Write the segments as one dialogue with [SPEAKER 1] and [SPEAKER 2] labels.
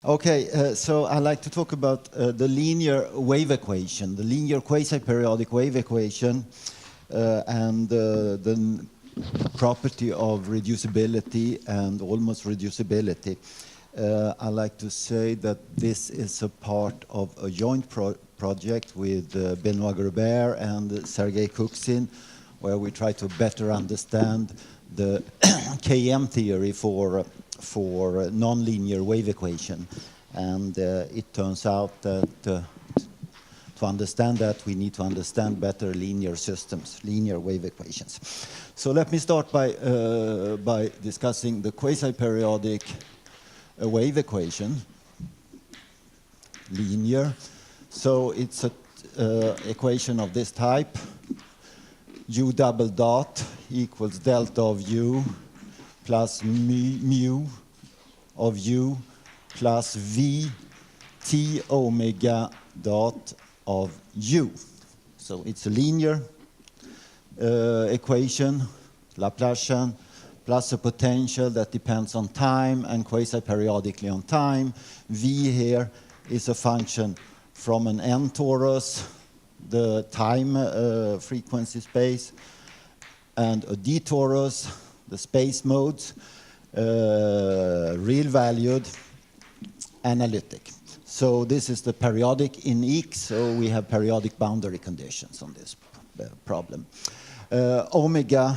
[SPEAKER 1] Okay, so I'd like to talk about the linear wave equation, the linear quasi-periodic wave equation, and the property of reducibility and almost reducibility. I like to say that this is a part of a joint project with Benoit Grubert and Sergei Kuksin, where we try to better understand the KM theory for nonlinear wave equation. And it turns out that to understand that, we need to understand better linear systems, linear wave equations. So let me start by discussing the quasi-periodic wave equation, linear. So it's an equation of this type. U double dot equals delta of U plus mu of U plus V T omega dot of U. So it's a linear equation, Laplacian, plus a potential that depends on time and quasi-periodically on time. V here is a function from an n torus, the time frequency space, and a d torus, the space modes, real valued, analytic. So this is the periodic in X, so we have periodic boundary conditions on this problem. Omega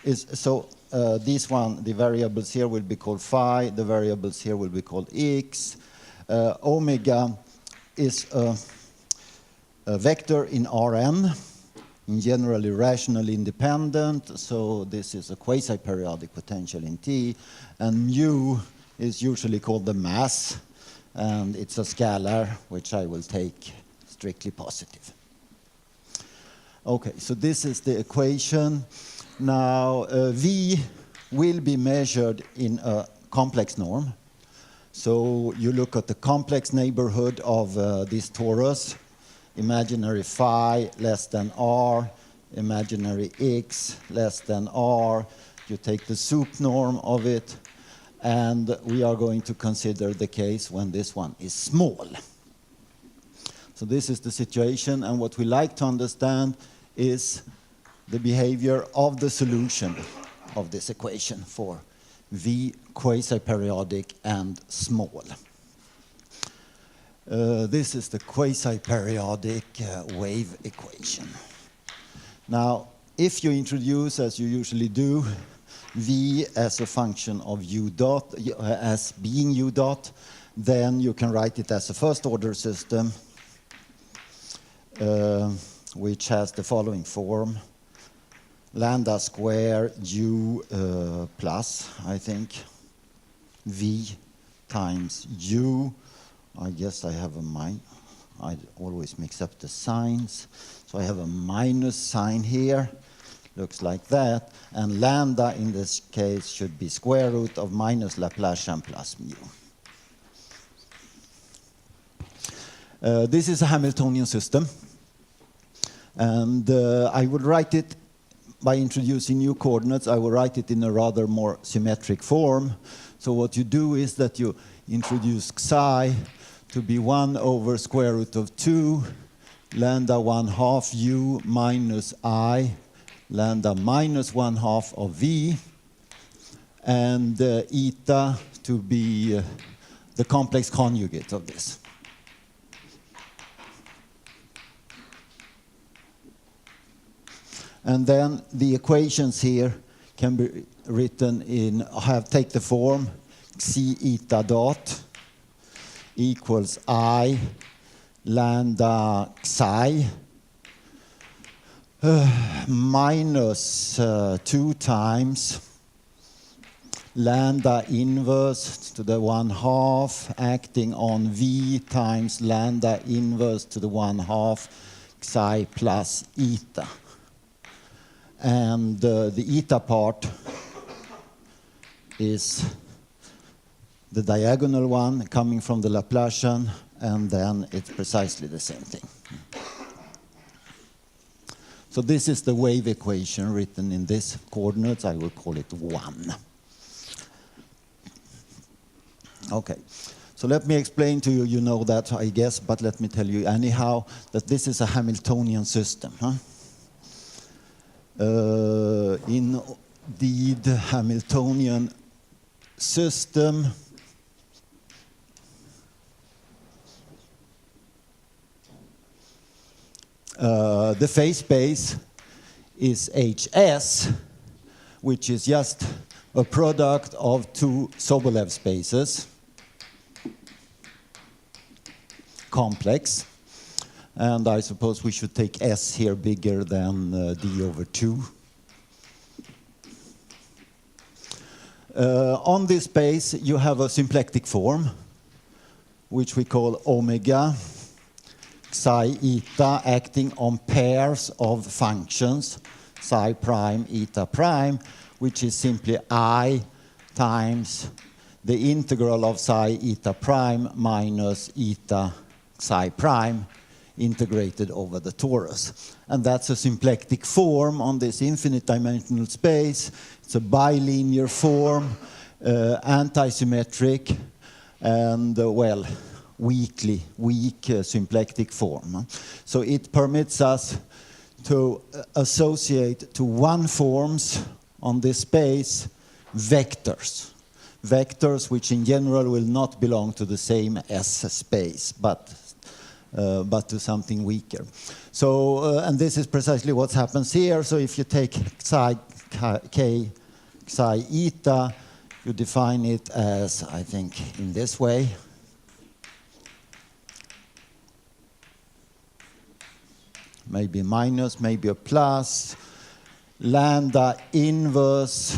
[SPEAKER 1] is, so this one, the variables here will be called phi, the variables here will be called x. Omega is a vector in Rn, generally rationally independent, so this is a quasi-periodic potential in T, and mu is usually called the mass, and it's a scalar, which I will take strictly positive. Okay, so this is the equation. Now, V will be measured in a complex norm. So you look at the complex neighborhood of this torus, imaginary phi less than r, imaginary x less than r. You take the soup norm of it, and we are going to consider the case when this one is small. So this is the situation, and what we like to understand is the behavior of the solution of this equation for V quasi-periodic and small. This is the quasi-periodic wave equation. Now, if you introduce, as you usually do, V as a function of U dot, as being U dot, then you can write it as a first-order system, which has the following form. Lambda square U plus, I think, V times U. I guess I have a I always mix up the signs. So I have a minus sign here, looks like that. And lambda in this case should be square root of minus Laplacian plus mu. This is a Hamiltonian system. And I would write it by introducing new coordinates. I will write it in a rather more symmetric form. So what you do is that you introduce psi to be 1 over square root of 2, lambda 1/2 u minus I, lambda minus 1/2 of v, and eta to be the complex conjugate of this. And then the equations here can be written in, take the form xi eta dot equals I lambda psi minus 2 times lambda inverse to the 1/2 acting on V times lambda inverse to the 1/2 psi plus eta. And the eta part is the diagonal one coming from the Laplacian, and then it's precisely the same thing. So this is the wave equation written in this coordinates. I will call it 1. Okay. So let me explain to you, you know that I guess, but let me tell you anyhow that this is a Hamiltonian system. Indeed, Hamiltonian system the phase space is HS, which is just a product of two Sobolev spaces, complex. And I suppose we should take S here bigger than D over 2. On this space, you have a symplectic form, which we call omega psi eta, acting on pairs of functions, psi prime, eta prime, which is simply I times the integral of psi eta prime minus eta psi prime integrated over the torus. And that's a symplectic form on this infinite dimensional space. It's a bilinear form, antisymmetric, and well, weak symplectic form. So it permits us to associate to one forms on this space vectors. Vectors which in general will not belong to the same S space, but to something weaker. So, and this is precisely what happens here. So if you take psi k, psi eta, you define it as, I think, in this way. Maybe a minus, maybe a plus. Lambda inverse,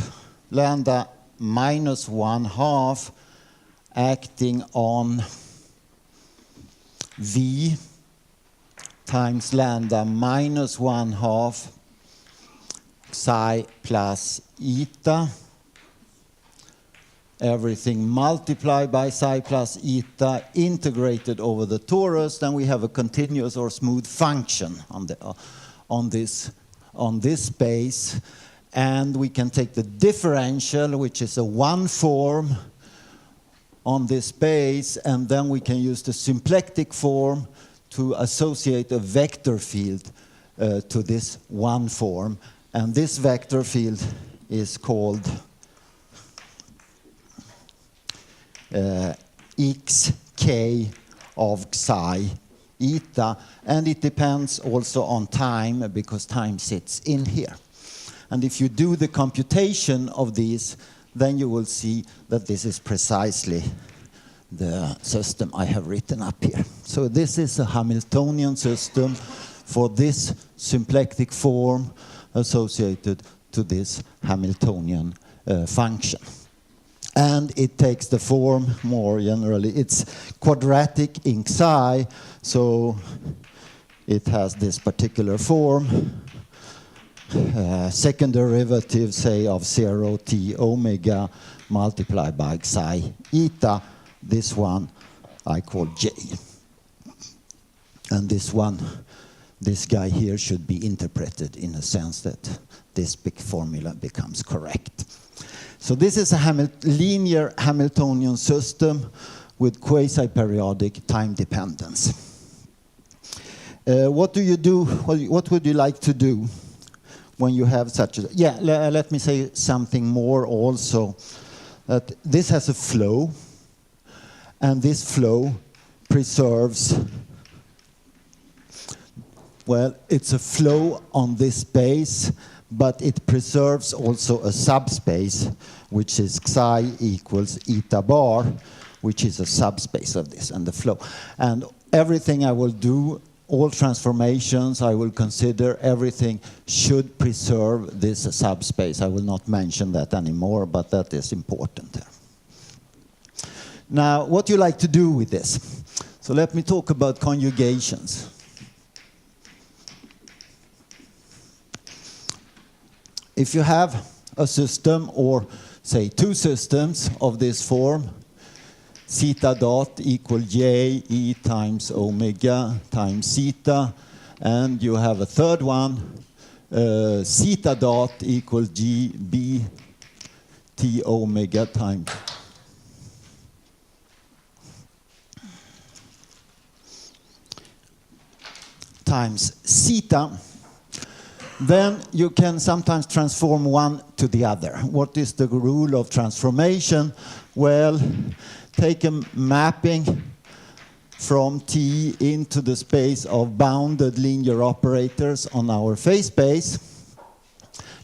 [SPEAKER 1] lambda minus 1/2 acting on V times lambda minus 1/2 psi plus eta. Everything multiplied by psi plus eta integrated over the torus. Then we have a continuous or smooth function on this space. And we can take the differential, which is a one form on this space, and then we can use the symplectic form to associate a vector field to this one form. And this vector field is called xk of psi eta, and it depends also on time because time sits in here. And if you do the computation of these, then you will see that this is precisely the system I have written up here. So this is a Hamiltonian system for this symplectic form associated to this Hamiltonian function. And it takes the form more generally. It's quadratic in psi, so it has this particular form. Second derivative, say, of 0t omega multiplied by psi eta. This one I call J. And this one, this guy here should be interpreted in a sense that this big formula becomes correct. So this is a linear Hamiltonian system with quasi-periodic time dependence. What do you do? What would you like to do when you have such a... Yeah, let me say something more also. That this has a flow, and this flow preserves... Well, it's a flow on this space, but it preserves also a subspace, which is psi equals eta bar, which is a subspace of this and the flow. And everything I will do, all transformations I will consider, everything should preserve this subspace. I will not mention that anymore, but that is important there. Now, what do you like to do with this? So let me talk about conjugations. If you have a system, or say two systems of this form, zeta dot equal j e times omega times zeta, and you have a third one, zeta dot equals g b t omega times times zeta, then you can sometimes transform one to the other. What is the rule of transformation? Well, take a mapping from T into the space of bounded linear operators on our phase space.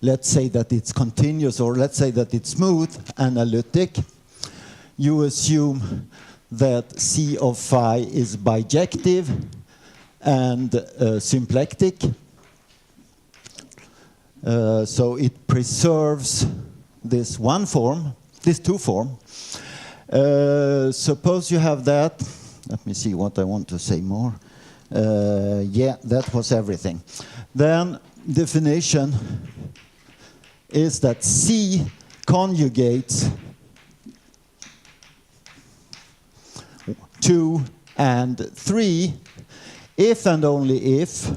[SPEAKER 1] Let's say that it's continuous, or let's say that it's smooth, analytic. You assume that C of phi is bijective and symplectic. So it preserves this one form, this two form. Suppose you have that. Let me see what I want to say more. Yeah, that was everything. Then definition is that C conjugates 2 and 3 if and only if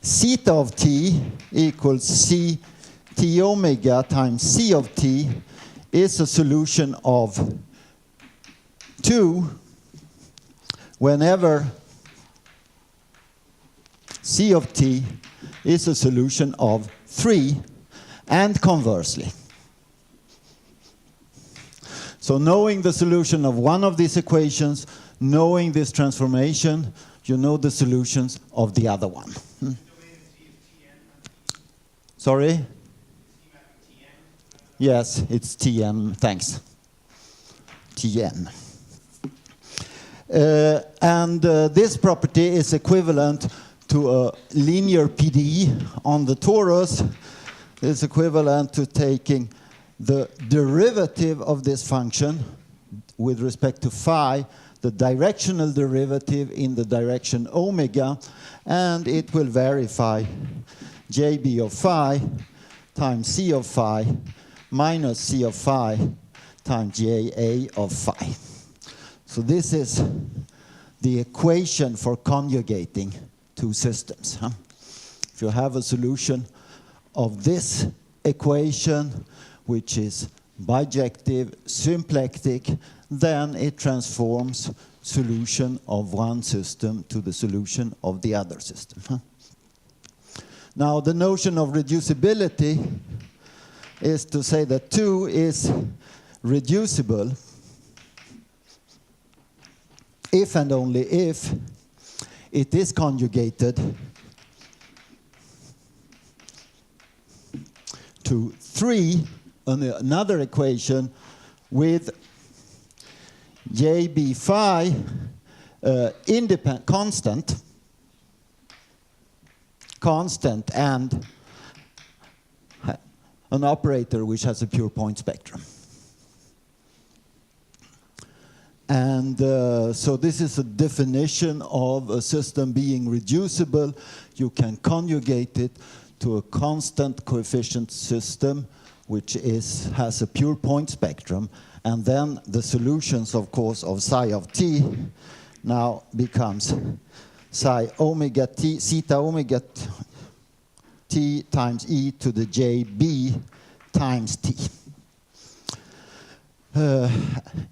[SPEAKER 1] zeta of t equals c t omega times c of t is a solution of 2 whenever c of t is a solution of 3, and conversely. So knowing the solution of one of these equations, knowing this transformation, you know the solutions of the other one. Sorry? Yes, it's Tn, thanks. Tn. This property is equivalent to a linear PDE on the torus. It's equivalent to taking the derivative of this function with respect to phi, the directional derivative in the direction omega, and it will verify jb of phi times c of phi minus c of phi times ja of phi. So this is the equation for conjugating two systems. If you have a solution of this equation, which is bijective, symplectic, then it transforms solution of one system to the solution of the other system. Now, the notion of reducibility is to say that 2 is reducible if and only if it is conjugated to 3, another equation with jb phi independent, constant, and an operator which has a pure point spectrum. And so this is a definition of a system being reducible. You can conjugate it to a constant coefficient system which has a pure point spectrum, and then the solutions, of course, of psi of t now becomes psi omega t, zeta omega t times e to the jb times t.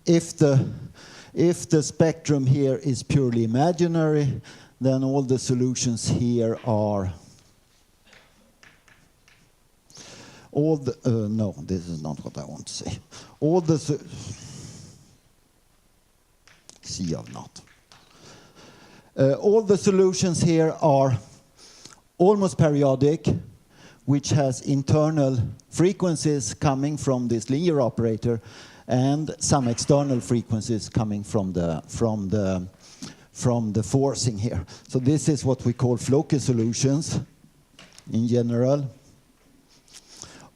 [SPEAKER 1] If the spectrum here is purely imaginary, then all the solutions here are no, this is not what I want to say. All the C of naught. All the solutions here are almost periodic, which has internal frequencies coming from this linear operator, and some external frequencies coming from the forcing here. So this is what we call Floquet solutions in general.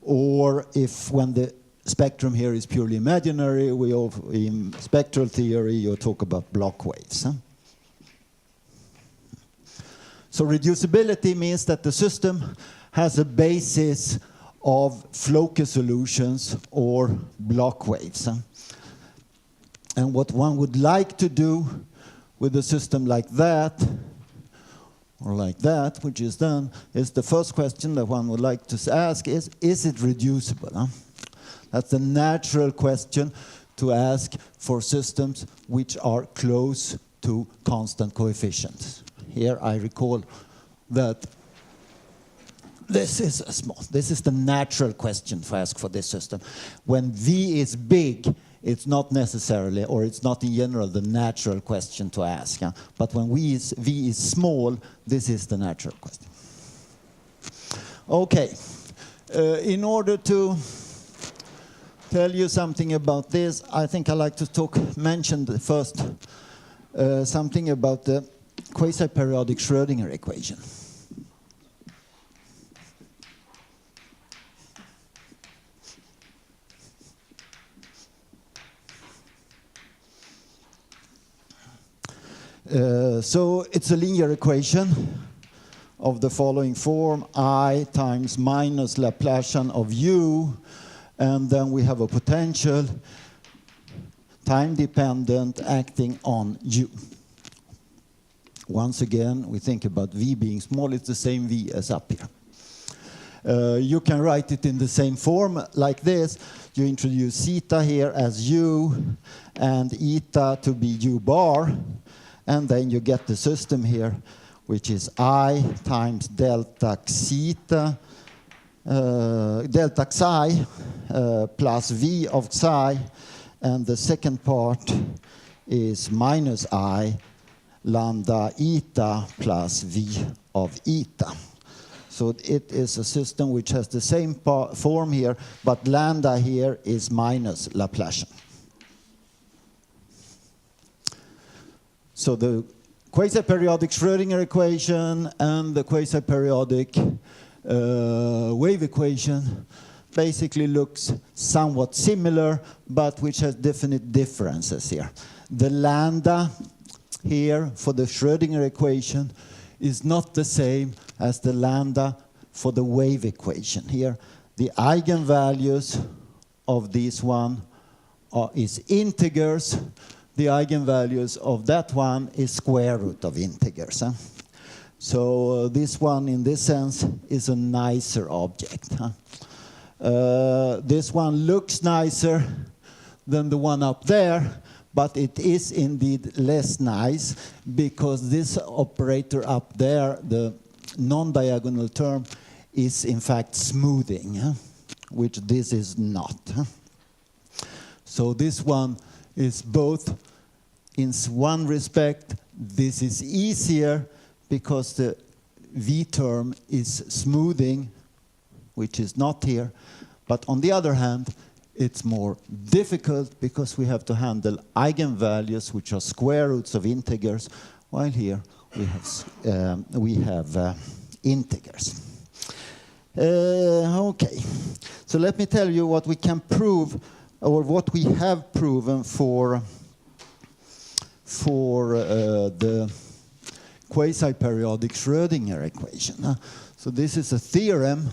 [SPEAKER 1] Or if when the spectrum here is purely imaginary, in spectral theory you talk about Bloch waves. So reducibility means that the system has a basis of Floquet solutions or Bloch waves. And what one would like to do with a system like that, or like that, which is done, is the first question that one would like to ask is it reducible? That's the natural question to ask for systems which are close to constant coefficients. here I recall that this is a small, this is the natural question to ask for this system. When V is big, it's not necessarily, or it's not in general, the natural question to ask. But when V is small, this is the natural question. Okay, in order to tell you something about this, I think I'd like to mention first something about the quasi-periodic Schrödinger equation. So it's a linear equation of the following form: I times minus Laplacian of u, and then we have a potential time-dependent acting on u. Once again, we think about V being small, it's the same V as up here. You can write it in the same form like this. You introduce theta here as u and eta to be u bar, and then you get the system here, which is I times delta xeta, delta xi plus V of xi, and the second part is minus I lambda eta plus V of eta. So it is a system which has the same form here, but lambda here is minus Laplacian. So the quasi-periodic Schrödinger equation and the quasi-periodic wave equation basically looks somewhat similar, but which has definite differences here. The lambda here for the Schrödinger equation is not the same as the lambda for the wave equation. Here, the eigenvalues of this one is integers. The eigenvalues of that one is square root of integers. So this one, in this sense, is a nicer object. This one looks nicer than the one up there, but it is indeed less nice because this operator up there, the non-diagonal term, is in fact smoothing, which this is not. So this one is both, in one respect, this is easier because the V term is smoothing, which is not here. But on the other hand, it's more difficult because we have to handle eigenvalues, which are square roots of integers, while here we have integers. Okay, so let me tell you what we can prove, or what we have proven for the quasi-periodic Schrödinger equation. So this is a theorem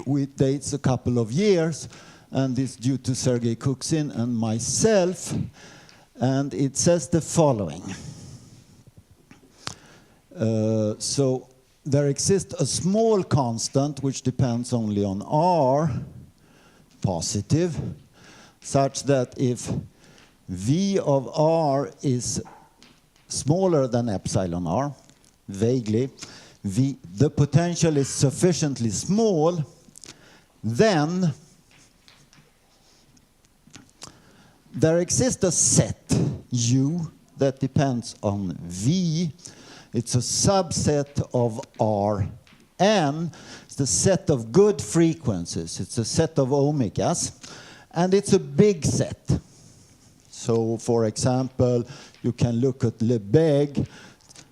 [SPEAKER 1] which dates a couple of years, and it's due to Sergei Kuksin and myself, and it says the following. So there exists a small constant which depends only on r, positive, such that if V of r is smaller than epsilon r, vaguely, the potential is sufficiently small, then there exists a set U that depends on V. It's a subset of Rn. It's the set of good frequencies. It's a set of omegas, and it's a big set. So, for example, you can look at Lebesgue,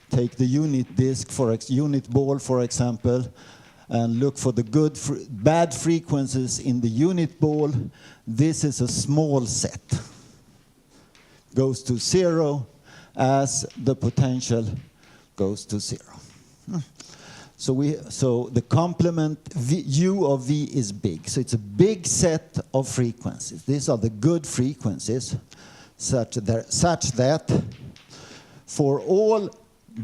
[SPEAKER 1] take the unit disk for unit ball, for example, and look for the bad frequencies in the unit ball. This is a small set. Goes to 0 as the potential goes to 0. So the complement U of V is big. So it's a big set of frequencies. These are the good frequencies, such that for all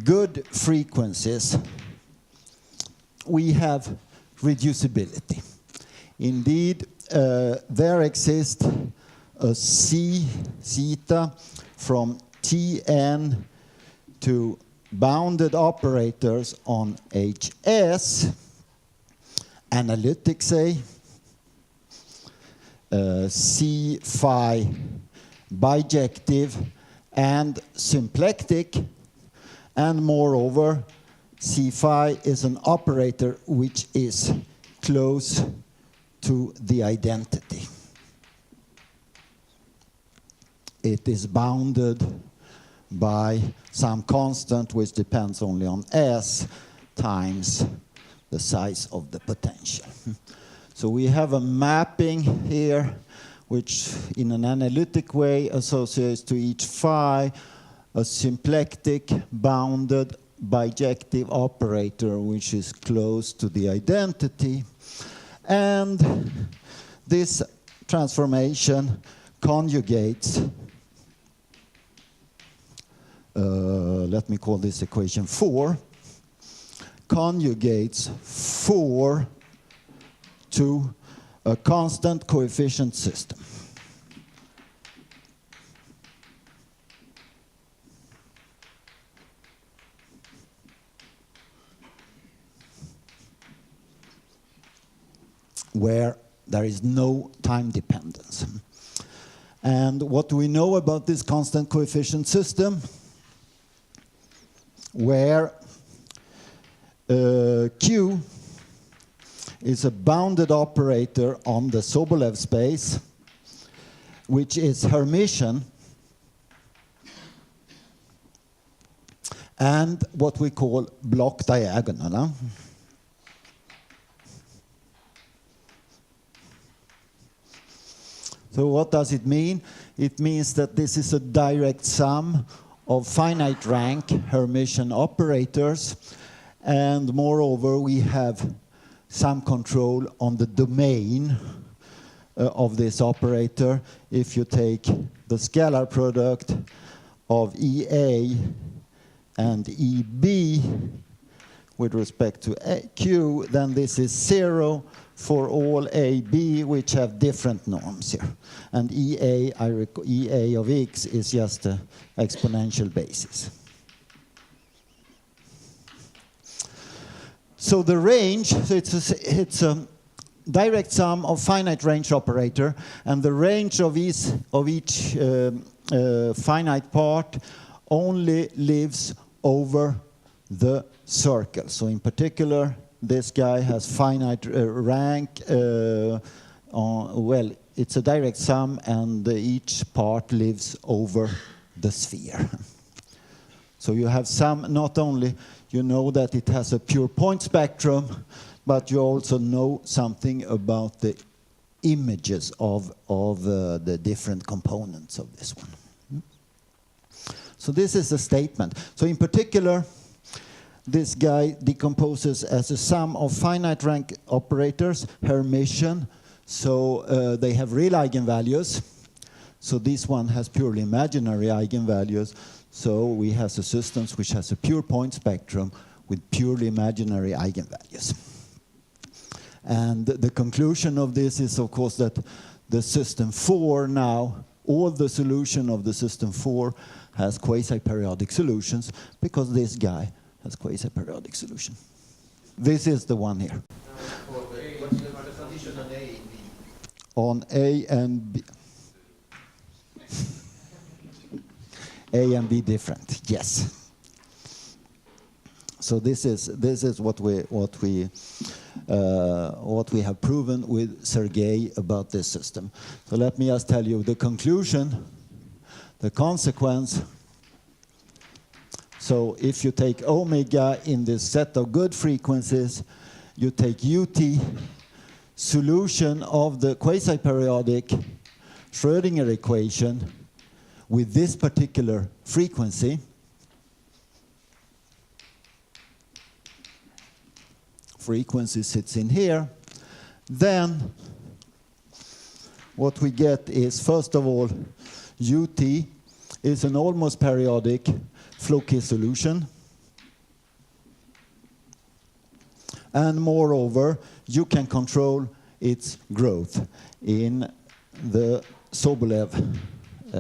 [SPEAKER 1] good frequencies we have reducibility. Indeed, there exists a C theta from Tn to bounded operators on HS, analytic say, C-phi bijective and symplectic, and moreover, C-phi is an operator which is close to the identity. It is bounded by some constant which depends only on S times the size of the potential. So we have a mapping here which in an analytic way associates to each phi a symplectic bounded bijective operator which is close to the identity. And this transformation conjugates, let me call this equation 4, conjugates 4 to a constant coefficient system. Where there is no time dependence. And what do we know about this constant coefficient system? Where Q is a bounded operator on the Sobolev space, which is Hermitian, and what we call block diagonal. So what does it mean? It means that this is a direct sum of finite rank Hermitian operators, and moreover we have some control on the domain of this operator. If you take the scalar product of EA and EB with respect to Q, then this is 0 for all AB which have different norms here. And EA of X is just an exponential basis. So the range, so it's a direct sum of finite range operator, and the range of each finite part only lives over the circle. So in particular, this guy has finite rank. Well, it's a direct sum, and each part lives over the sphere. So you have some, not only you know that it has a pure point spectrum, but you also know something about the images of the different components of this one. So this is a statement. So in particular, this guy decomposes as a sum of finite rank operators, Hermitian, so they have real eigenvalues. So this one has purely imaginary eigenvalues. So we have a system which has a pure point spectrum with purely imaginary eigenvalues. And the conclusion of this is, of course, that the system 4 now, all the solution of the system 4 has quasi-periodic solutions, because this guy has quasi-periodic solution. This is the one here.
[SPEAKER 2] What's the condition on A and B?
[SPEAKER 1] On A and B. A and B different, yes. So this is what we have proven with Sergei about this system. So let me just tell you the conclusion, the consequence. So if you take omega in this set of good frequencies, you take UT, solution of the quasi-periodic Schrödinger equation with this particular frequency, frequency sits in here, then what we get is, first of all, UT is an almost periodic Floquet solution. And moreover, you can control its growth in the Sobolev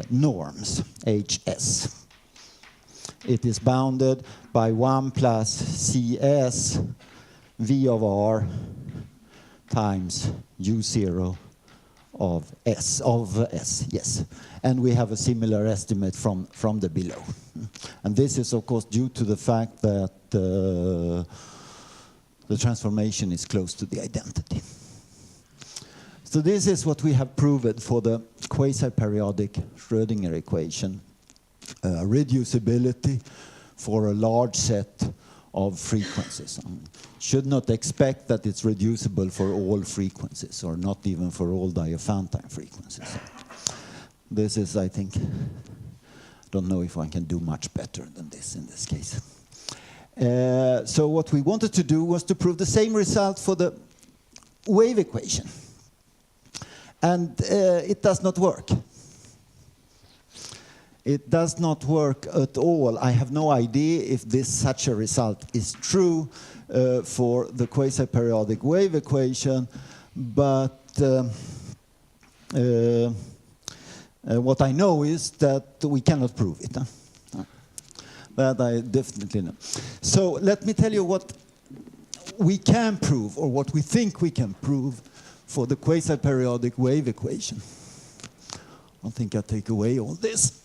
[SPEAKER 1] norms, HS. it is bounded by 1 plus Cs V of R times U0 of S, yes. And we have a similar estimate from the below. And this is, of course, due to the fact that the transformation is close to the identity. So this is what we have proved for the quasi-periodic Schrödinger equation. Reducibility for a large set of frequencies. Should not expect that it's reducible for all frequencies, or not even for all Diophantine frequencies. This is, I think, don't know if I can do much better than this in this case. So what we wanted to do was to prove the same result for the wave equation. And it does not work. It does not work at all. I have no idea if such a result is true for the quasi-periodic wave equation, but what I know is that we cannot prove it. That I definitely know. So let me tell you what we can prove, or what we think we can prove, for the quasi-periodic wave equation. I think I'll take away all this.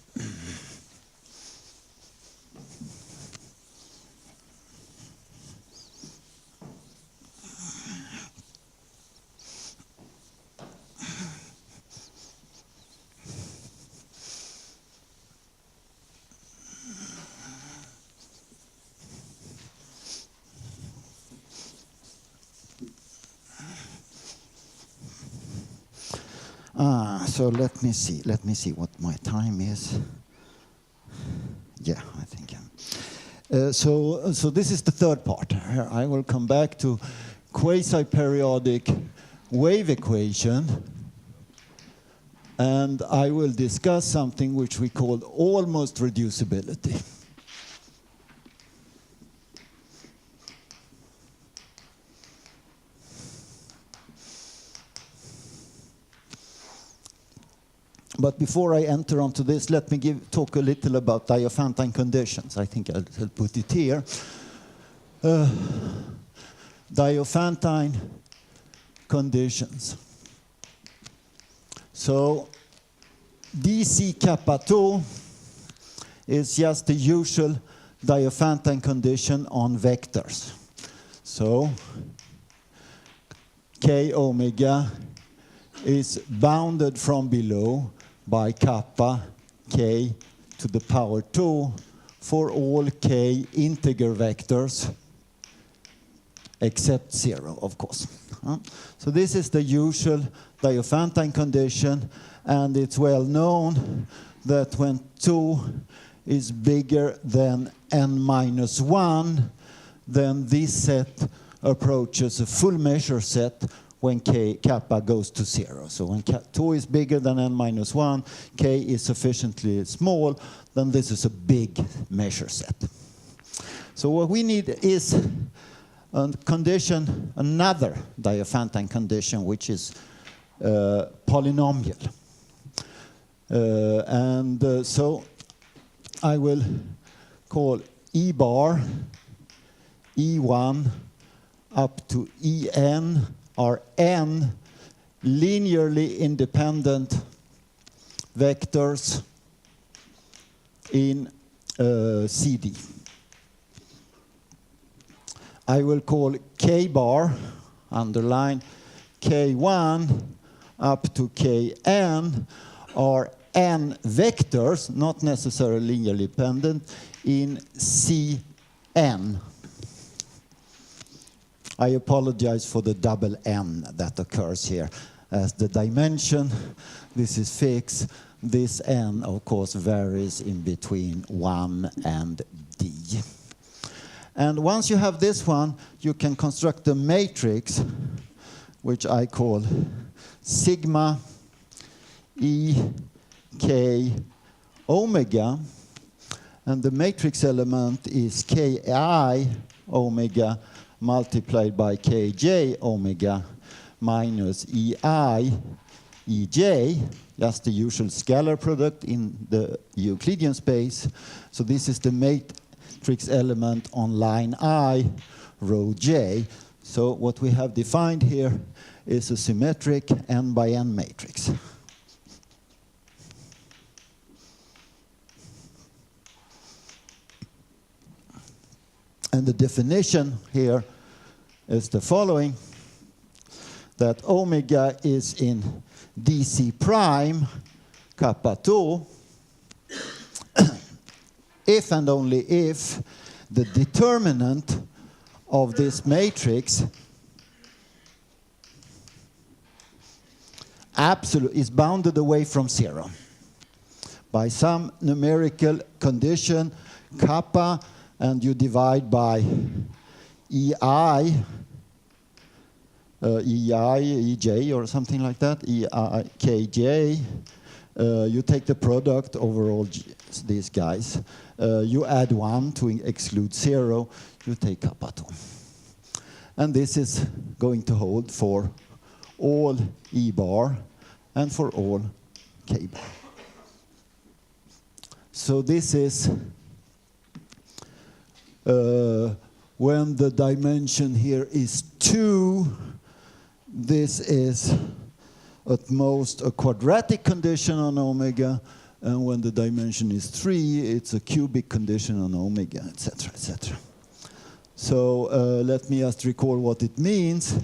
[SPEAKER 1] So let me see what my time is. Yeah, I think. So this is the third part. I will come back to quasi-periodic wave equation, and I will discuss something which we call almost reducibility. But before I enter onto this, let me talk a little about Diophantine conditions. I think I'll put it here. Diophantine conditions. So dc kappa 2 is just the usual Diophantine condition on vectors. So k omega is bounded from below by kappa k to the power 2 for all k integer vectors except 0, of course. So this is the usual Diophantine condition, and it's well known that when 2 is bigger than n minus 1, then this set approaches a full measure set when kappa goes to 0. So when 2 is bigger than n minus 1, k is sufficiently small, then this is a big measure set. So what we need is a condition, another Diophantine condition, which is polynomial. So I will call E bar, E1 up to En are n linearly independent vectors in CD. I will call K bar, underline, K1 up to Kn are n vectors, not necessarily linearly dependent, in Cn. I apologize for the double n that occurs here. As the dimension, this is fixed. This n, of course, varies in between 1 and d. And once you have this one, you can construct a matrix, which I call sigma e k omega. And the matrix element is ki omega multiplied by kj omega minus ei Ej, just the usual scalar product in the Euclidean space. So this is the matrix element on line I, row j. So what we have defined here is a symmetric n by n matrix. And the definition here is the following, that omega is in dc prime kappa 2 if and only if the determinant of this matrix is bounded away from 0 by some numerical condition kappa, and you divide by EI, EJ or something like that, EIKJ. You take the product over all these guys. You add 1 to exclude 0. You take kappa 2. And this is going to hold for all E bar and for all K bar. So this is when the dimension here is 2, this is at most a quadratic condition on omega, and when the dimension is 3, it's a cubic condition on omega, etc., etc. So let me just recall what it means.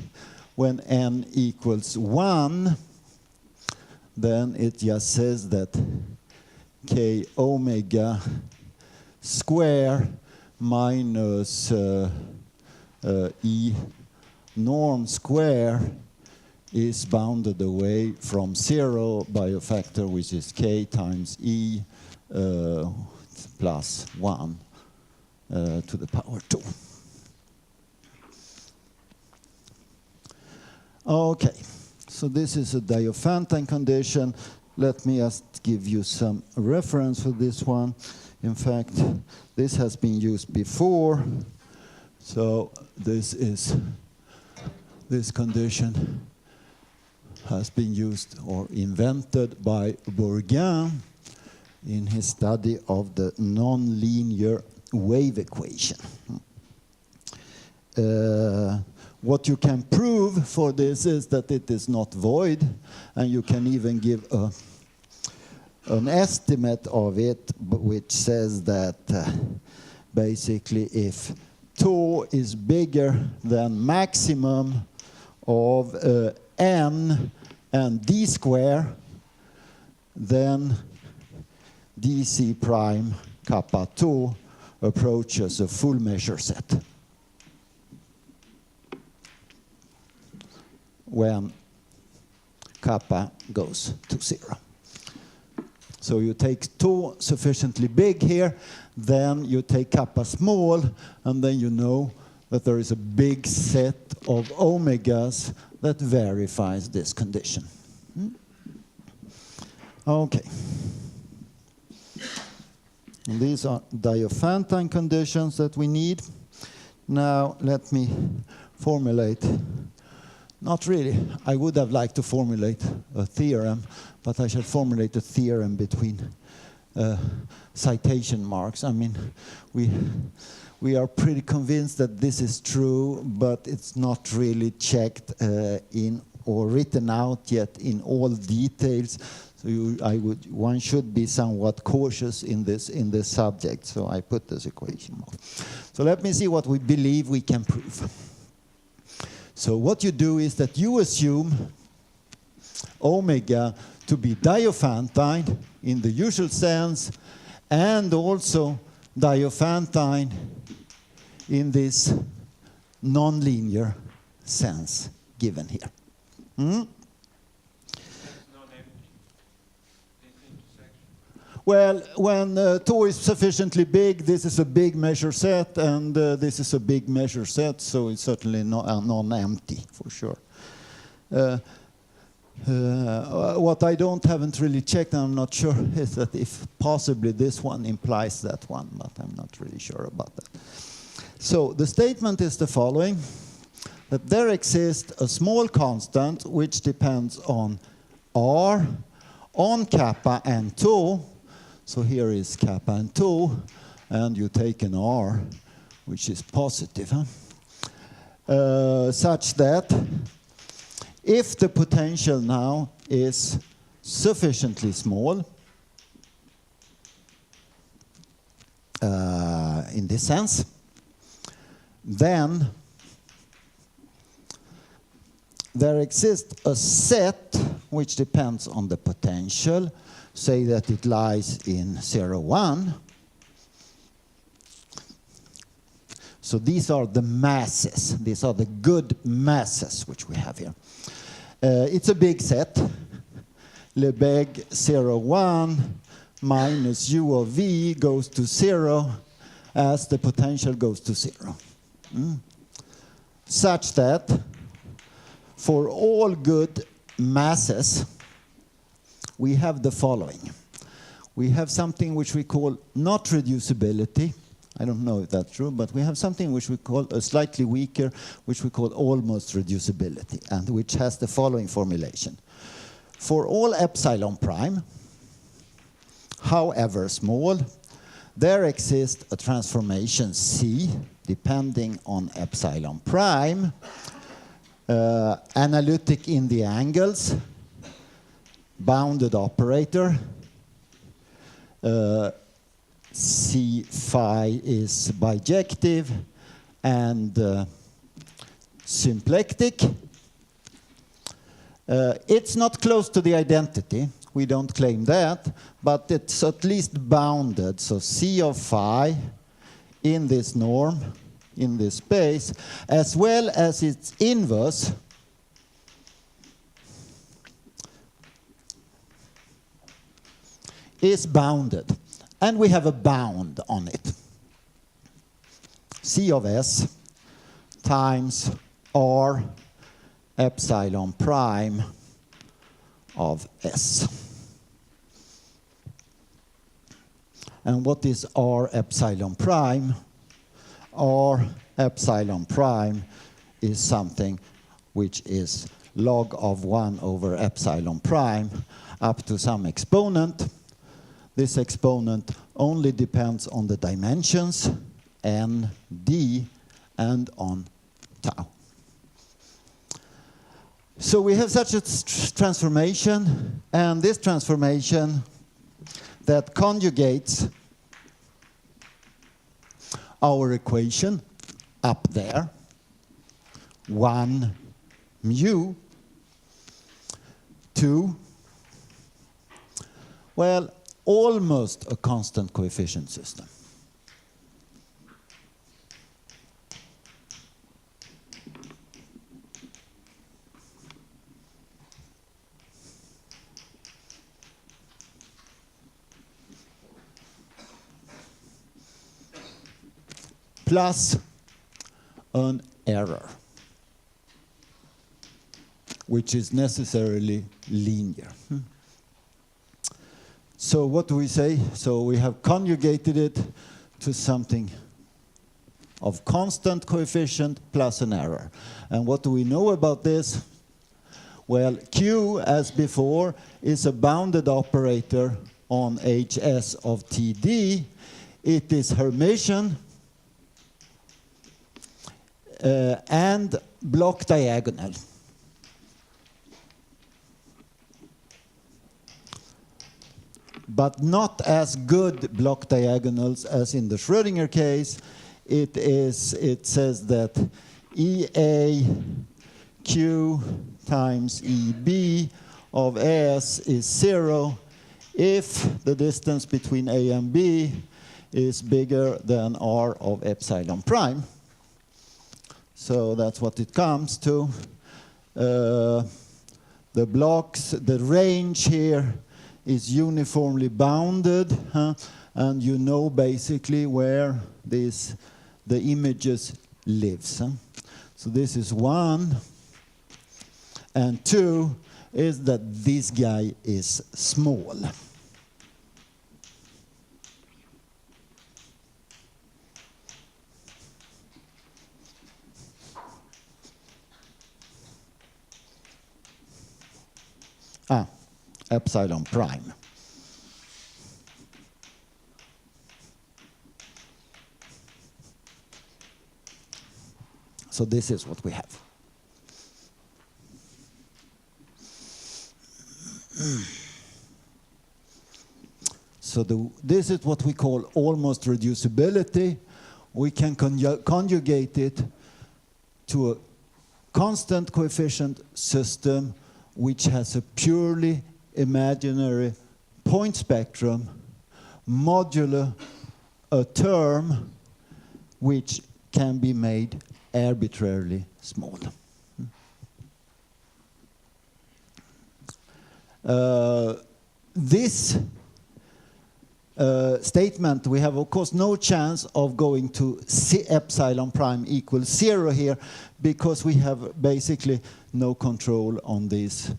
[SPEAKER 1] When n equals 1, then it just says that k omega square minus E norm square is bounded away from 0 by a factor which is k times E plus 1 to the power 2. Okay, so this is a Diophantine condition. Let me just give you some reference for this one. In fact, this has been used before. So this condition has been used or invented by Bourgain in his study of the nonlinear wave equation. What you can prove for this is that it is not void, and you can even give an estimate of it, which says that basically if tau is bigger than maximum of n and d square, then dc prime kappa 2 approaches a full measure set. When kappa goes to 0. So you take tau sufficiently big here, then you take kappa small, and then you know that there is a big set of omegas that verifies this condition. Okay. And these are Diophantine conditions that we need. Now let me formulate. Not really. I would have liked to formulate a theorem, but I shall formulate a theorem between citation marks. I mean, we are pretty convinced that this is true, but it's not really checked in or written out yet in all details. So one should be somewhat cautious in this subject. So I put this equation mark. So let me see what we believe we can prove. So what you do is that you assume omega to be Diophantine in the usual sense, and also Diophantine in this nonlinear sense given here. Well, when tau is sufficiently big, this is a big measure set, and this is a big measure set, so it's certainly non-empty, for sure. What I haven't really checked, and I'm not sure, is that if possibly this one implies that one, but I'm not really sure about that. So the statement is the following, that there exists a small constant which depends on R on kappa and tau. So here is kappa and tau, and you take an R, which is positive, such that if the potential now is sufficiently small, in this sense, then there exists a set which depends on the potential, say that it lies in 0, 1. So these are the masses. These are the good masses which we have here. It's a big set. Lebesgue 0, 1 minus u of v goes to 0 as the potential goes to 0. Such that for all good masses, we have the following. We have something which we call not reducibility. I don't know if that's true, but we have something which we call a slightly weaker, which we call almost reducibility, and which has the following formulation. For all epsilon prime, however small, there exists a transformation C depending on epsilon prime, analytic in the angles, bounded operator, C phi is bijective and symplectic. It's not close to the identity. We don't claim that, but it's at least bounded. So C of phi in this norm, in this space, as well as its inverse, is bounded. And we have a bound on it. C of S times R epsilon prime of S. And what is R epsilon prime? R epsilon prime is something which is log of 1 over epsilon prime up to some exponent. This exponent only depends on the dimensions, n, d, and on tau. So we have such a transformation, and this transformation that conjugates our equation up there, 1 mu, to, well, almost a constant coefficient system. Plus an error, which is necessarily linear. So what do we say? So we have conjugated it to something of constant coefficient plus an error. And what do we know about this? Well, Q, as before, is a bounded operator on Hs of Td. It is Hermitian and block diagonal. But not as good block diagonals as in the Schrödinger case. It says that EA Q times EB of S is 0 if the distance between A and B is bigger than R of epsilon prime. So that's what it comes to. The blocks, the range here is uniformly bounded, and you know basically where the images lives. So this is 1, and 2 is that this guy is small. epsilon prime. So this is what we have. So this is what we call almost reducibility. We can conjugate it to a constant coefficient system which has a purely imaginary point spectrum modulo a term which can be made arbitrarily small. This statement, we have of course no chance of going to epsilon prime equals 0 here, because we have basically no control on these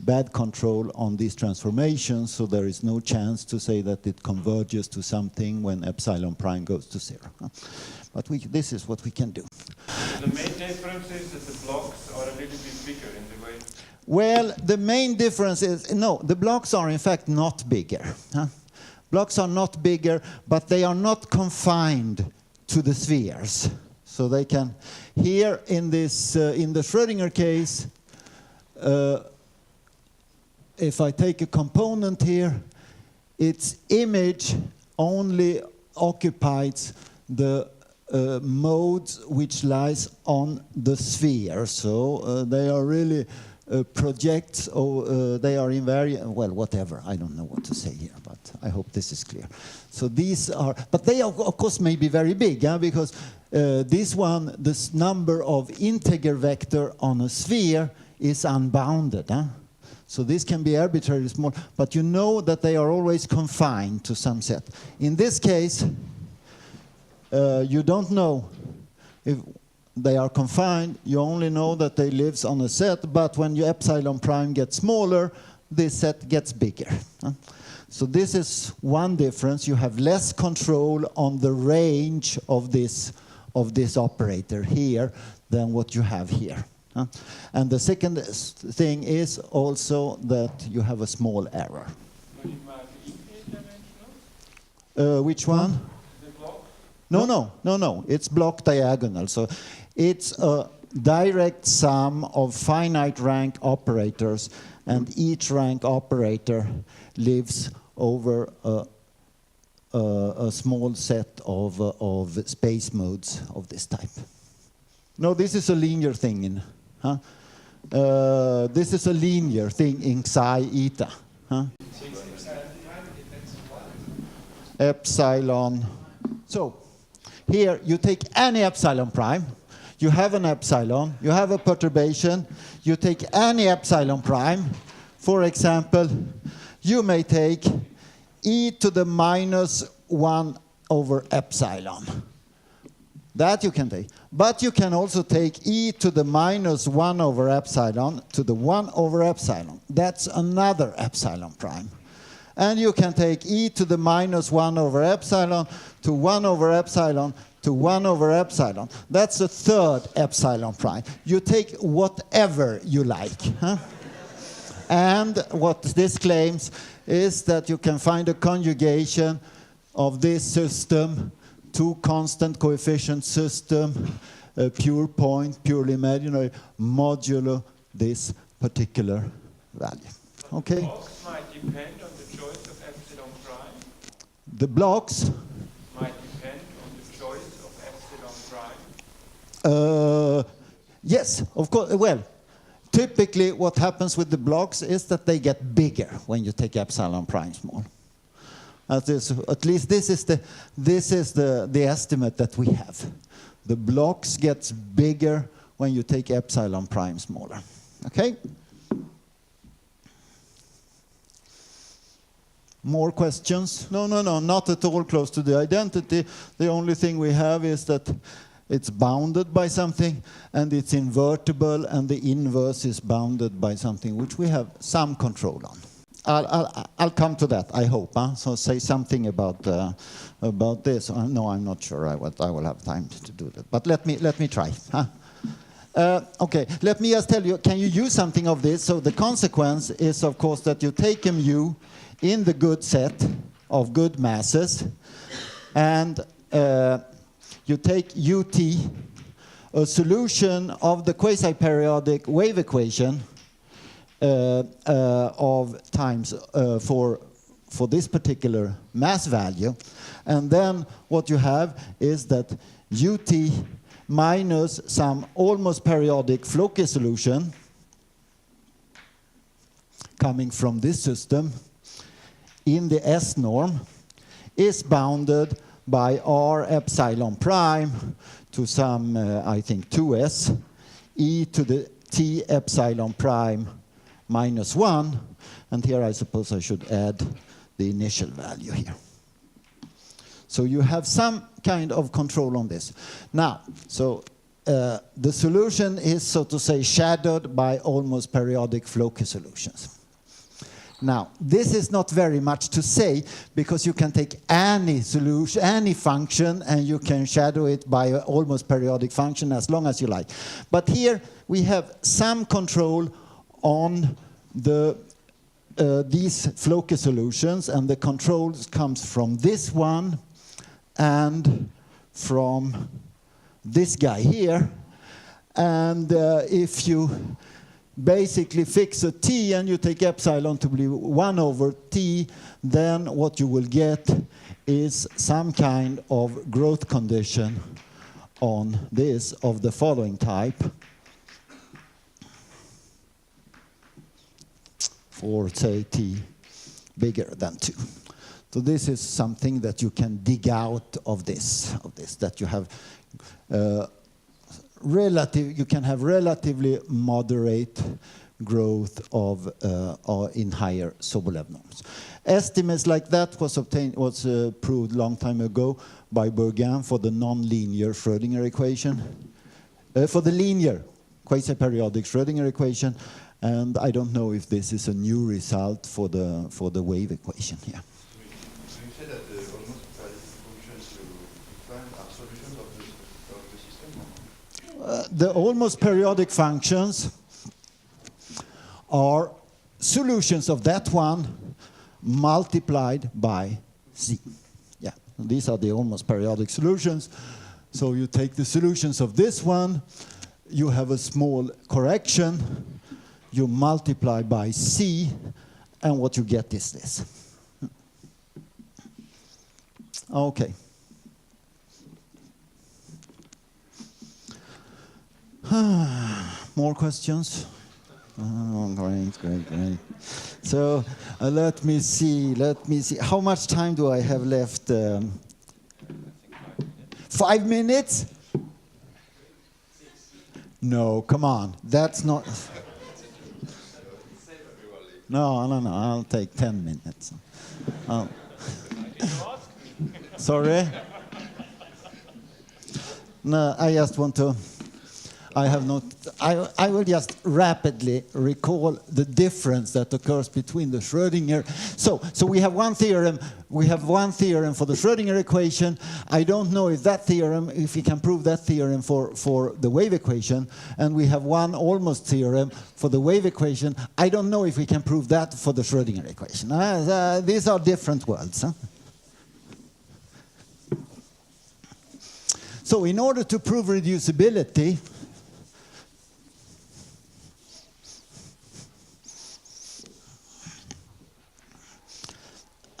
[SPEAKER 1] bad control on these transformations, so there is no chance to say that it converges to something when epsilon prime goes to 0. But this is what we can do.
[SPEAKER 3] The main difference is that the blocks are a little bit bigger in the way.
[SPEAKER 1] Well, the main difference is, no, the blocks are in fact not bigger. Blocks are not bigger, but they are not confined to the spheres. So they can, here in this, in the Schrödinger case, if I take a component here, its image only occupies the modes which lies on the sphere. So they are really projects, or they are invariant, well, whatever, I don't know what to say here, but I hope this is clear. So these are, but they of course may be very big, because this one, this number of integer vector on a sphere is unbounded. So this can be arbitrarily small, but you know that they are always confined to some set. In this case, you don't know if they are confined, you only know that they live on a set, but when your epsilon prime gets smaller, this set gets bigger. So this is one difference. You have less control on the range of this operator here than what you have here. And the second thing is also that you have a small error. Which one?
[SPEAKER 3] The block?
[SPEAKER 1] No. It's block diagonal. So it's a direct sum of finite rank operators, and each rank operator lives over a small set of space modes of this type. No, this is a linear thing in. This is a linear thing in psi eta. Epsilon. So here you take any epsilon prime. You have an epsilon. You have a perturbation. You take any epsilon prime. For example, you may take e to the minus 1 over epsilon. That you can take. But you can also take e to the minus 1 over epsilon to the 1 over epsilon. That's another epsilon prime. And you can take e to the minus 1 over epsilon to 1 over epsilon to 1 over epsilon. That's a third epsilon prime. You take whatever you like. And what this claims is that you can find a conjugation of this system to constant coefficient system, a pure point, purely imaginary, modulo this particular value. Okay?
[SPEAKER 3] The blocks might depend on the choice of epsilon prime.
[SPEAKER 1] The blocks
[SPEAKER 3] Might depend on the choice of epsilon prime.
[SPEAKER 1] Yes, of course. Well, typically what happens with the blocks is that they get bigger when you take epsilon prime small. At least this is the estimate that we have. The blocks gets bigger when you take epsilon prime smaller. Okay? More questions? No, not at all close to the identity. The only thing we have is that it's bounded by something, and it's invertible, and the inverse is bounded by something which we have some control on. I'll come to that, I hope. So say something about this. No, I'm not sure I will have time to do that. But let me try. Okay, let me just tell you, can you use something of this? So the consequence is, of course, that you take a mu in the good set of good masses, and you take ut, a solution of the quasi-periodic wave equation of times for this particular mass value. And then what you have is that ut minus some almost periodic Floquet solution coming from this system in the S norm is bounded by r epsilon prime to some, I think, 2s, e to the t epsilon prime minus 1. And here I suppose I should add the initial value here. So you have some kind of control on this. Now, so the solution is, so to say, shadowed by almost periodic Floquet solutions. Now, this is not very much to say, because you can take any solution, any function, and you can shadow it by an almost periodic function as long as you like. But here we have some control on the these Floquet solutions, and the control comes from this one and from this guy here. And if you basically fix a t and you take epsilon to be 1 over t, then what you will get is some kind of growth condition on this of the following type. For, say, t bigger than 2. So this is something that you can dig out of this, that you have you can have relatively moderate growth of in higher Sobolev norms. Estimates like that was proved long time ago by Bourgain for the non-linear Schrödinger equation, for the linear quasi-periodic Schrödinger equation, and I don't know if this is a new result for the wave equation here.
[SPEAKER 2] So you said that the almost periodic functions you define are solutions of the system?
[SPEAKER 1] The almost periodic functions are solutions of that one multiplied by z. Yeah, these are the almost periodic solutions. So you take the solutions of this one, you have a small correction, you multiply by c, and what you get is this. Okay. More questions? Oh, great. So let me see. How much time do I have left? 5 minutes? No, come on. That's not... No, I'll take 10 minutes. Sorry? No, I just want to... I will just rapidly recall the difference that occurs between the Schrödinger. So we have one theorem. We have one theorem for the Schrödinger equation. I don't know if that theorem, if we can prove that theorem for the wave equation. And we have one almost theorem for the wave equation. I don't know if we can prove that for the Schrödinger equation. These are different worlds. Huh? So in order to prove reducibility,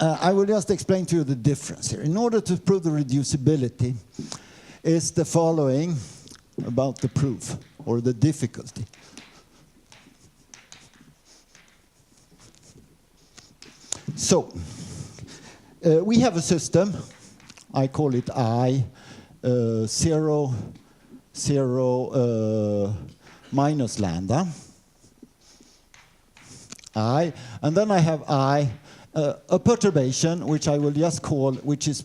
[SPEAKER 1] I will just explain to you the difference here. In order to prove the reducibility is the following about the proof or the difficulty. So we have a system. I call it I, 0, minus lambda. I, and then I have I, a perturbation, which I will just call, which is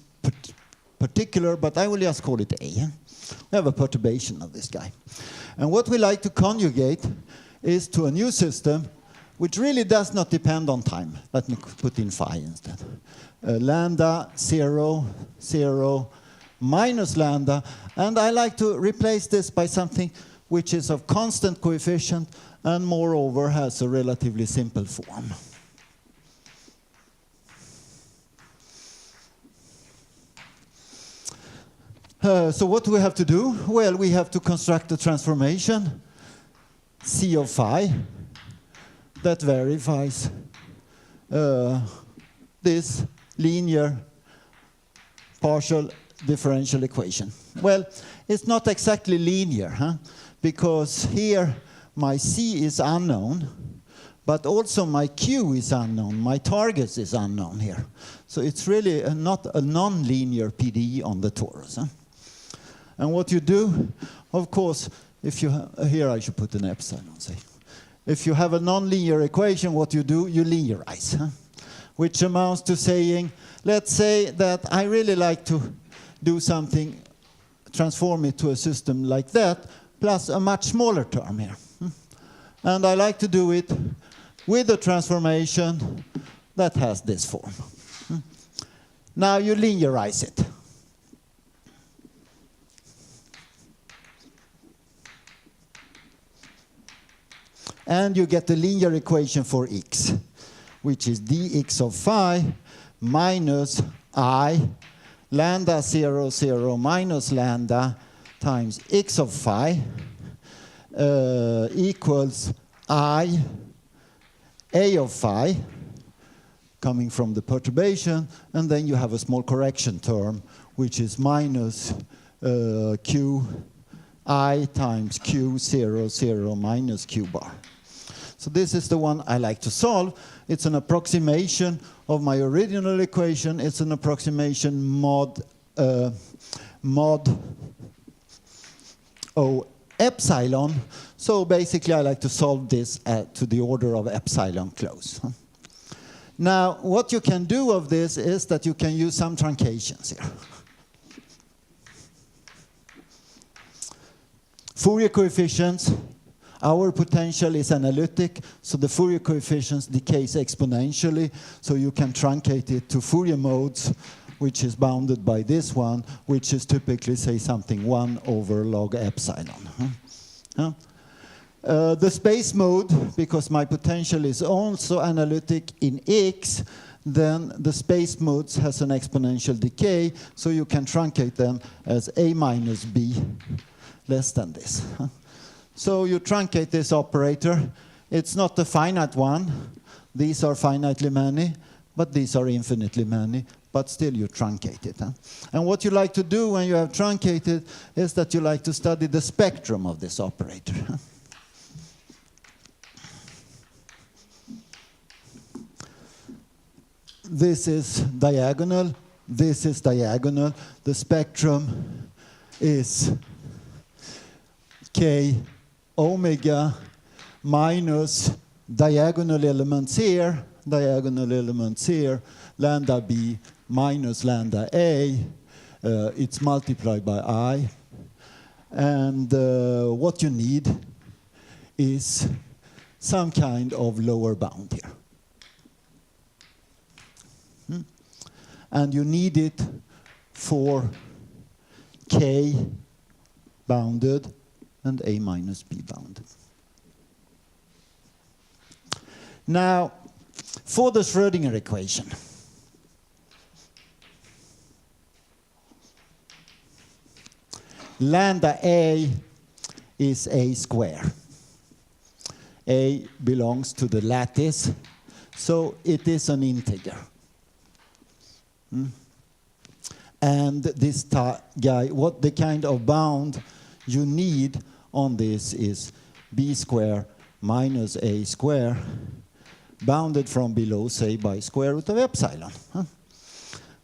[SPEAKER 1] particular, but I will just call it A. We have a perturbation of this guy. And what we like to conjugate is to a new system, which really does not depend on time. Let me put in phi instead. Lambda, 0, 0, minus lambda. And I like to replace this by something which is of constant coefficient and moreover has a relatively simple form. So what do we have to do? Well, we have to construct a transformation, C of phi, that verifies this linear partial differential equation. Well, it's not exactly linear, huh? Because here my C is unknown, but also my Q is unknown, my target is unknown here. So it's really not a non-linear PDE on the torus. Huh? And what you do, of course, if you here I should put an epsilon, say. If you have a non-linear equation, what you do, you linearize, huh? Which amounts to saying, let's say that I really like to do something, transform it to a system like that, plus a much smaller term here. And I like to do it with a transformation that has this form. Now you linearize it. And you get the linear equation for x, which is dx of phi minus I lambda 0, 0 minus lambda times x of phi equals I a of phi coming from the perturbation, and then you have a small correction term, which is minus q I times q 0, 0 minus q bar. So this is the one I like to solve. It's an approximation of my original equation. It's an approximation mod O epsilon. So basically I like to solve this to the order of epsilon close. Now what you can do of this is that you can use some truncations here. Fourier coefficients. Our potential is analytic, so the Fourier coefficients decays exponentially, so you can truncate it to Fourier modes, which is bounded by this one, which is typically, say, something 1 over log epsilon. The space mode, because my potential is also analytic in x, then the space modes has an exponential decay, so you can truncate them as a minus b less than this. So you truncate this operator. It's not a finite one. These are finitely many, but these are infinitely many. But still you truncate it. Huh? And what you like to do when you have truncated is that you like to study the spectrum of this operator. Huh? This is diagonal. This is diagonal. The spectrum is k omega minus diagonal elements here, lambda b minus lambda a. It's multiplied by I. And what you need is some kind of lower bound here. And you need it for k bounded and a minus b bounded. Now, for the Schrödinger equation, lambda a is a square. A belongs to the lattice, so it is an integer. And this guy, what the kind of bound you need on this is b square minus a square, bounded from below, say, by square root of epsilon.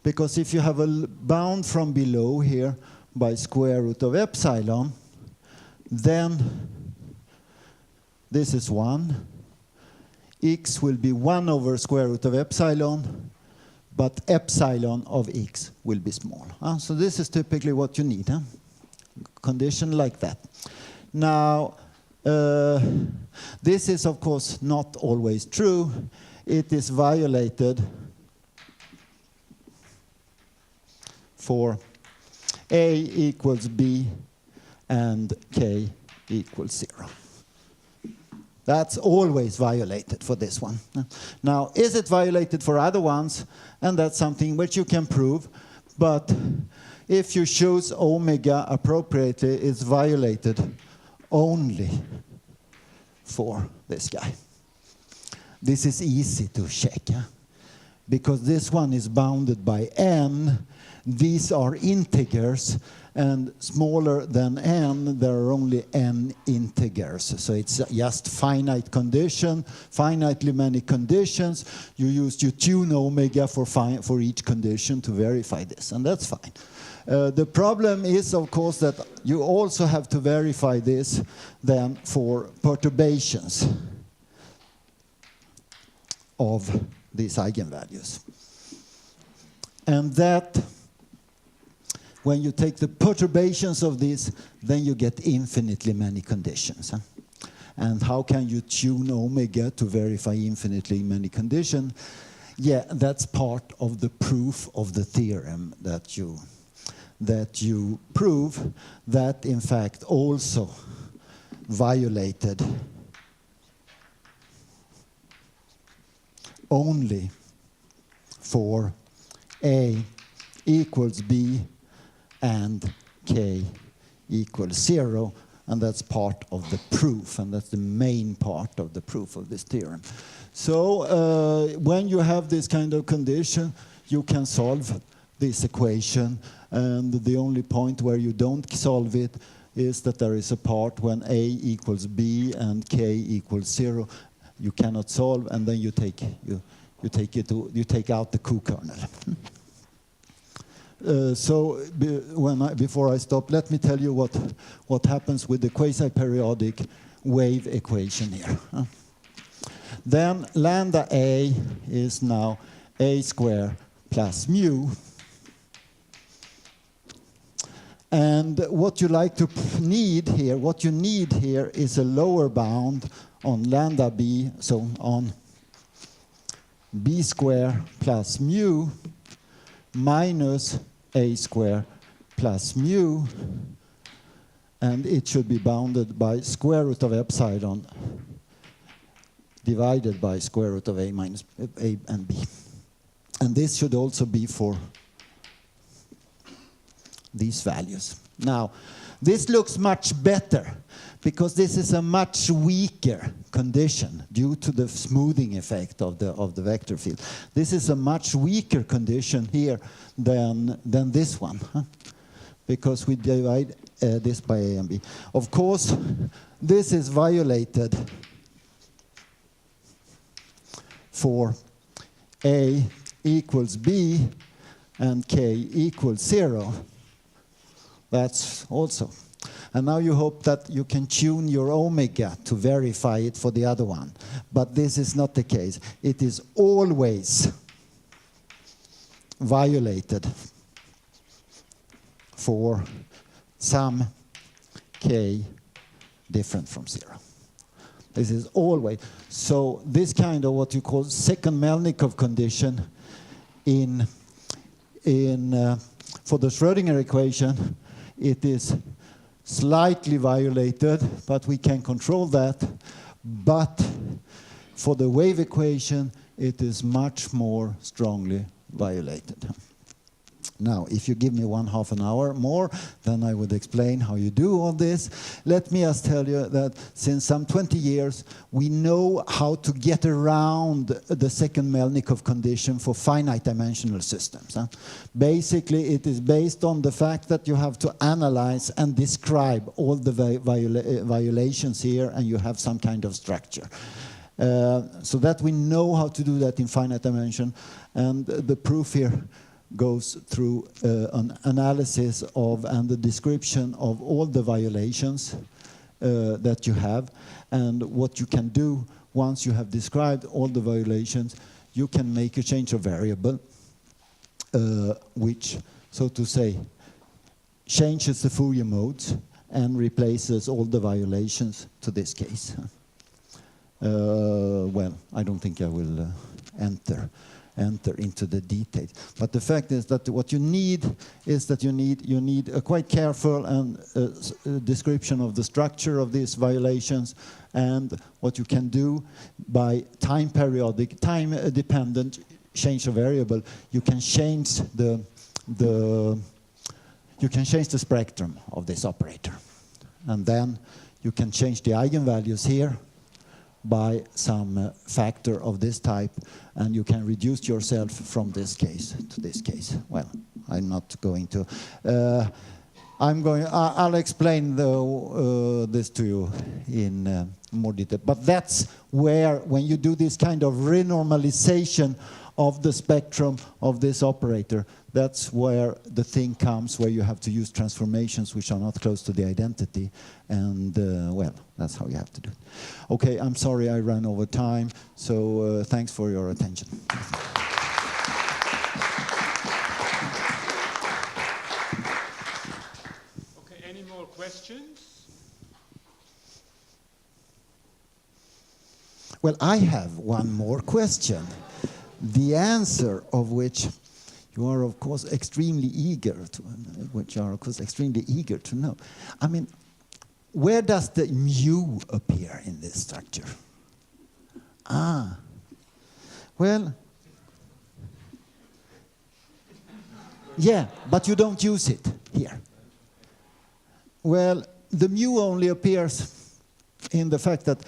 [SPEAKER 1] Because if you have a bound from below here by square root of epsilon, then this is 1. X will be 1 over square root of epsilon, but epsilon of x will be small. So this is typically what you need. Condition like that. Now, this is, of course, not always true. It is violated for a equals b and k equals 0. That's always violated for this one. Now, is it violated for other ones? And that's something which you can prove. But if you choose omega appropriately, it's violated only for this guy. This is easy to check, because this one is bounded by n. These are integers, and smaller than n, there are only n integers. So it's just finite condition, finitely many conditions. You tune omega for each condition to verify this, and that's fine. The problem is, of course, that you also have to verify this then for perturbations of these eigenvalues. And that, when you take the perturbations of this, then you get infinitely many conditions. And how can you tune omega to verify infinitely many conditions? Yeah, that's part of the proof of the theorem that you prove that, in fact, also violated only for A equals B and K equals 0, and that's part of the proof, and that's the main part of the proof of this theorem. So when you have this kind of condition, you can solve this equation, and the only point where you don't solve it is that there is a part when A equals B and K equals 0. You cannot solve, and then you take out the co-kernel. Before I stop, let me tell you what happens with the quasi-periodic wave equation here. Then lambda A is now A square plus mu. And what you need here is a lower bound on lambda B, so on B square plus mu minus A square plus mu, and it should be bounded by square root of epsilon divided by square root of A minus A and B. And this should also be for these values. Now, this looks much better because this is a much weaker condition due to the smoothing effect of the vector field. This is a much weaker condition here than this one, because we divide this by A and B. Of course, this is violated for A equals B and K equals 0. That's also. And now you hope that you can tune your omega to verify it for the other one. But this is not the case. It is always violated for some K different from 0. This is always. So this kind of what you call second Melnikov condition for the Schrödinger equation, it is slightly violated, but we can control that. But for the wave equation, it is much more strongly violated. Now, if you give me 1/2 hour more, then I would explain how you do all this. Let me just tell you that since some 20 years, we know how to get around the second Melnikov condition for finite dimensional systems. Basically, it is based on the fact that you have to analyze and describe all the violations here, and you have some kind of structure. So that we know how to do that in finite dimension, and the proof here goes through an analysis of and the description of all the violations that you have. And what you can do once you have described all the violations, you can make a change of variable which, so to say, changes the Fourier modes and replaces all the violations to this case. Well, I don't think I will enter enter into the details. But the fact is that what you need is that you need a quite careful and description of the structure of these violations, and what you can do by time-periodic, time-dependent change of variable. You can change the spectrum of this operator, and then you can change the eigenvalues here by some factor of this type, and you can reduce yourself from this case to this case. Well, I'm not going to. I'll explain this to you in more detail. But that's where, when you do this kind of renormalization of the spectrum of this operator, that's where the thing comes, where you have to use transformations which are not close to the identity, and well, that's how you have to do it. Okay, I'm sorry I ran over time, so thanks for your attention.
[SPEAKER 4] Okay, any more questions?
[SPEAKER 1] Well, I have one more question, the answer of which you are, of course, extremely eager to know. I mean, where does the mu appear in this structure? Ah, well, yeah, but you don't use it here. Well, the mu only appears in the fact that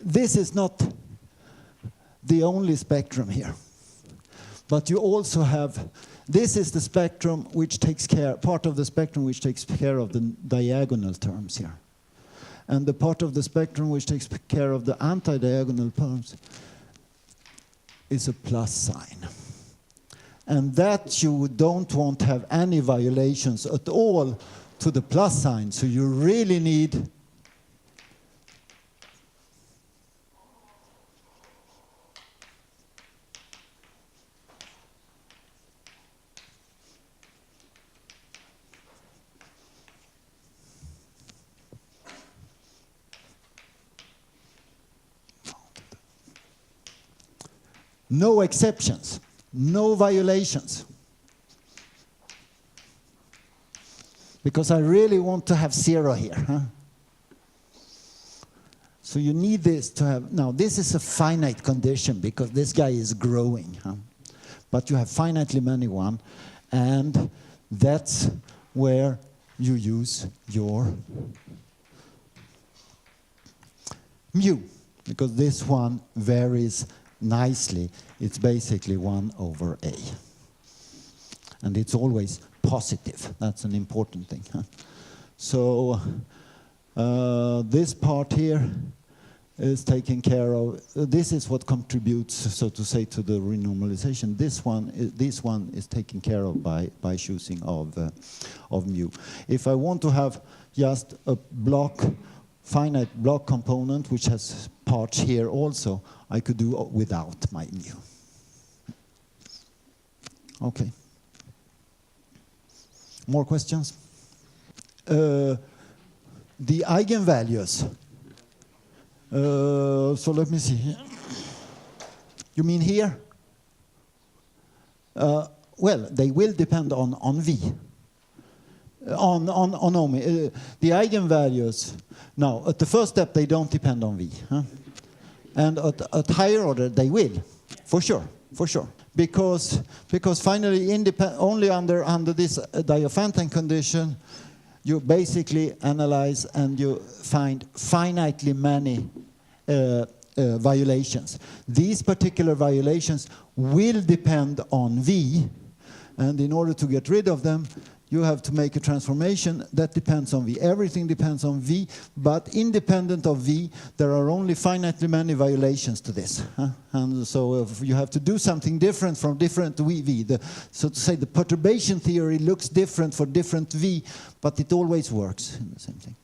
[SPEAKER 1] this is not the only spectrum here. But you also have, this is the spectrum which takes care, part of the spectrum which takes care of the diagonal terms here. And the part of the spectrum which takes care of the anti-diagonal terms is a plus sign. And that you don't want to have any violations at all to the plus sign, so you really need no exceptions, no violations. Because I really want to have 0 here. Huh? So you need this to have, now this is a finite condition because this guy is growing. Huh? But you have finitely many one, and that's where you use your mu, because this one varies nicely. It's basically 1 over a. And it's always positive. That's an important thing. Huh? So this part here is taken care of. This is what contributes, so to say, to the renormalization. This one is taken care of by choosing of mu. If I want to have just a finite block component which has parts here also, I could do without my mu. Okay. More questions? The eigenvalues. So let me see. You mean here? Well, they will depend on V. On Omi. The eigenvalues, now, at the first step, they don't depend on V. Huh? And at higher order, they will, for sure. Because finally, only under this Diophantine condition, you basically analyze and you find finitely many violations. These particular violations will depend on V, and in order to get rid of them, you have to make a transformation that depends on V. Everything depends on V, but independent of V, there are only finitely many violations to this. Huh? And so you have to do something different from different V. So to say, the perturbation theory looks different for different V, but it always works in the same thing.